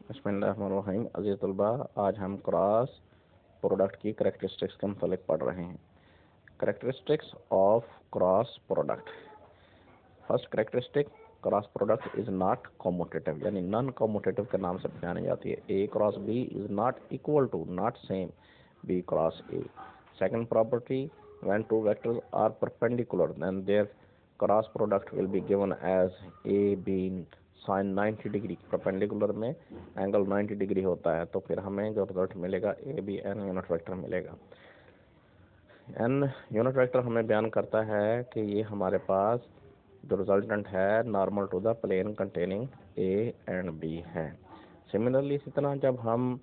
बिस्मिल्लाहिर्रहमानिर्रहीम। अज़ीज़ तलबा, आज हम क्रॉस प्रोडक्ट की करेक्टरिस्टिक्स के मुतालिक पढ़ रहे हैं। Characteristics of cross product. First characteristic, cross product is not commutative, यानी नॉन कॉम्यूटेटिव के नाम से जानी जाती है। A cross B is not equal to, not same, B cross A. Second property, when two vectors are perpendicular then their cross product will be given as a being sin 90 degree. Perpendicular में angle 90 degree होता है, तो फिर हमें जो result मिलेगा a b n unit vector मिलेगा। N unit vector हमें बयान करता है कि ये हमारे पास जो रिजल्टेंट है normal to the plane containing a and b है। सिमिलरली इसी तरह जब हम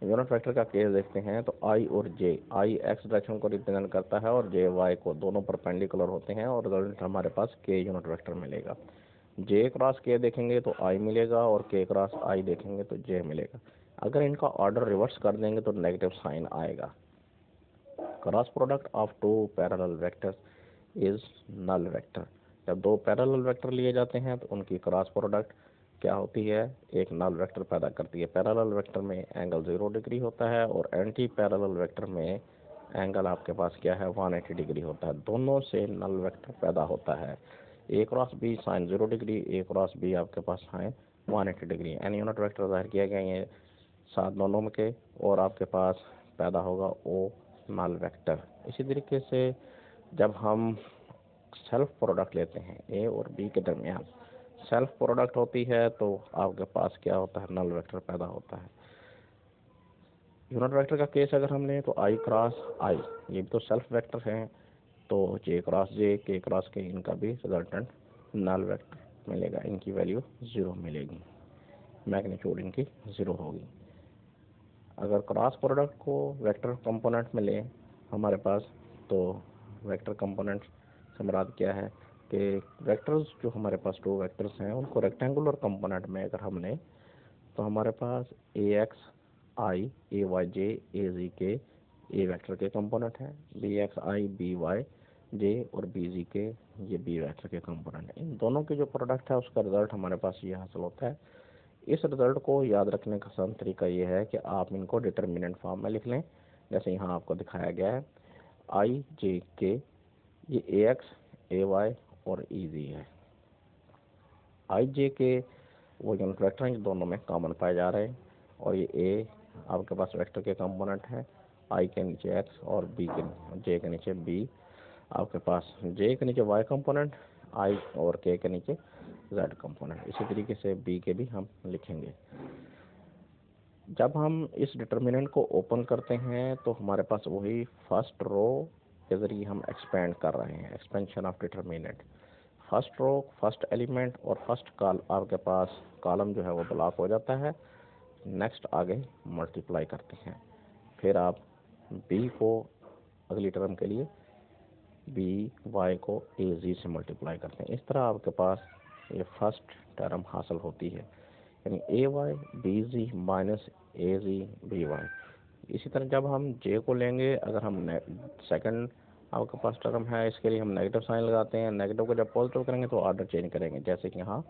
यूनिट वेक्टर का केस देखते हैं तो आई और जे, आई एक्स डायरेक्शन को रिप्रेजेंट करता है और जे वाई को, दोनों परपेंडिकुलर होते हैं और रिजल्ट हमारे पास के यूनिट वेक्टर मिलेगा। जे क्रॉस के देखेंगे तो आई मिलेगा और के क्रॉस आई देखेंगे तो जे मिलेगा। अगर इनका ऑर्डर रिवर्स कर देंगे तो नेगेटिव साइन आएगा। Cross product of two parallel vectors is null vector. जब दो पैरेलल वेक्टर लिए जाते हैं तो उनकी क्रॉस प्रोडक्ट क्या होती है, एक नल वेक्टर पैदा करती है। पैरेलल वेक्टर में एंगल 0 डिग्री होता है और एंटी पैरेलल वेक्टर में एंगल आपके पास क्या है, 180 डिग्री होता है। दोनों से नल वेक्टर पैदा होता है। A cross B sine 0 degree, A cross B आपके पास sine 180 degree. N unit vector जाहिर किया गया है सात दोनों के, और आपके पास पैदा होगा ओ नल वेक्टर। इसी तरीके से जब हम सेल्फ प्रोडक्ट लेते हैं ए और बी के दरमियान, सेल्फ प्रोडक्ट होती है तो आपके पास क्या होता है, नल वेक्टर पैदा होता है। यूनिट वेक्टर का केस अगर हम लें तो आई क्रॉस आई, ये भी तो सेल्फ वेक्टर हैं, तो जे क्रॉस जे, के क्रॉस के, इनका भी रिजल्टेंट नल वेक्टर मिलेगा। इनकी वैल्यू 0 मिलेगी, मैग्नीट्यूड इनकी 0 होगी। अगर क्रॉस प्रोडक्ट को वेक्टर कंपोनेंट में लें हमारे पास, तो वेक्टर कंपोनेंट से मुराद क्या है कि वेक्टर्स जो हमारे पास दो वेक्टर्स हैं उनको रेक्टेंगुलर कंपोनेंट में अगर हम लें तो हमारे पास ए एक्स आई, ए वाई जे, ए जी के ए वेक्टर के कंपोनेंट हैं, बी एक्स आई, बी वाई जे और बी जी के ये बी वेक्टर के कंपोनेंट हैं। इन दोनों की जो प्रोडक्ट है उसका रिजल्ट हमारे पास ये हासिल होता है। इस रिजल्ट को याद रखने का आसान तरीका ये है कि आप इनको डिटर्मिनेंट फॉर्म में लिख लें, जैसे यहाँ आपको दिखाया गया है। आई जे के ये ए एक्स, ए वाई और ई जी है। आई जे के वो यूनिट वेक्टर हैं, दोनों में कॉमन पाए जा रहे हैं, और ये ए आपके पास वेक्टर के कंपोनेंट है। आई के नीचे एक्स और बी के, जे के नीचे बी, आपके पास जे के नीचे वाई कंपोनेंट, आई और के नीचे जेड कंपोनेंट। इसी तरीके से बी के भी हम लिखेंगे। जब हम इस डिटर्मिनेंट को ओपन करते हैं तो हमारे पास वही फर्स्ट रो के ज़रिए हम एक्सपेंड कर रहे हैं, expansion of determinant. First row, first element और फर्स्ट आपके पास कॉलम जो है वो ब्लॉक हो जाता है। नेक्स्ट आगे मल्टीप्लाई करते हैं, फिर आप बी को अगली टर्म के लिए बी वाई को ए जी से मल्टीप्लाई करते हैं। इस तरह आपके पास ये फर्स्ट टर्म हासिल होती है, यानी ए वाई बी जी माइनस ए जी बी वाई। इसी तरह जब हम जे को लेंगे, अगर हम सेकंड आपके पास टर्म है, इसके लिए हम नेगेटिव साइन लगाते हैं। नेगेटिव को जब पॉजिटिव करेंगे तो ऑर्डर चेंज करेंगे, जैसे कि यहाँ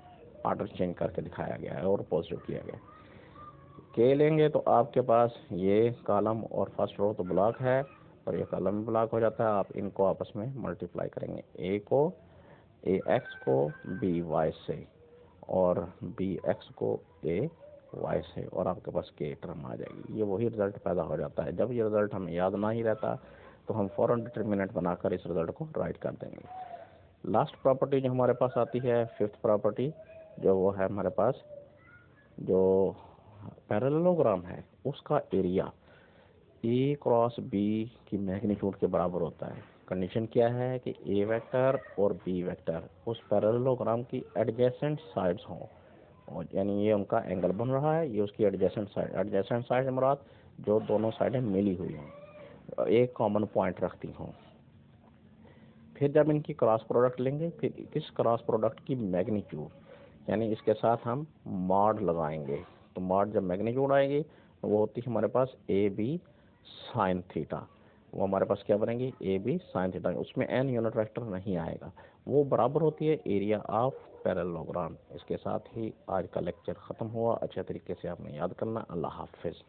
ऑर्डर चेंज करके दिखाया गया है और पॉजिटिव किया गया। के लेंगे तो आपके पास ये कॉलम और फर्स्ट रो तो ब्लॉक है और ये कॉलम भी ब्लॉक हो जाता है। आप इनको आपस में मल्टीप्लाई करेंगे, ए को ए एक्स को बी वाई से और बी एक्स को ए वाई से, और आपके पास के टर्म आ जाएगी। ये वही रिजल्ट पैदा हो जाता है। जब ये रिजल्ट हमें याद ना ही रहता तो हम फ़ौरन डिटर्मिनेंट बनाकर इस रिजल्ट को राइट कर देंगे। लास्ट प्रॉपर्टी जो हमारे पास आती है, फिफ्थ प्रॉपर्टी, जो वो है हमारे पास जो पैरेललोग्राम है उसका एरिया ए क्रॉस बी की मैग्नीट्यूड के बराबर होता है। कंडीशन क्या है कि ए वेक्टर और बी वेक्टर उस पैरेललोग्राम की एडजेसेंट साइड्स हों, और यानी ये उनका एंगल बन रहा है, ये उसकी एडजेसेंट साइड मुराद जो दोनों साइडें मिली हुई हों, एक कॉमन पॉइंट रखती हों। फिर जब इनकी क्रॉस प्रोडक्ट लेंगे, फिर इस क्रॉस प्रोडक्ट की मैग्नीट्यूड, यानी इसके साथ हम मॉड लगाएंगे, तो मॉड जब मैग्नीट्यूड आएगी तो वो होती है हमारे पास ए बी साइन थीटा। वो हमारे पास क्या बनेगी, ए बी साइन थीटा। उसमें एन यूनिट वेक्टर नहीं आएगा, वो बराबर होती है एरिया ऑफ पैरेललोग्राम। इसके साथ ही आज का लेक्चर ख़त्म हुआ। अच्छे तरीके से आपने याद करना। अल्लाह हाफ़िज़।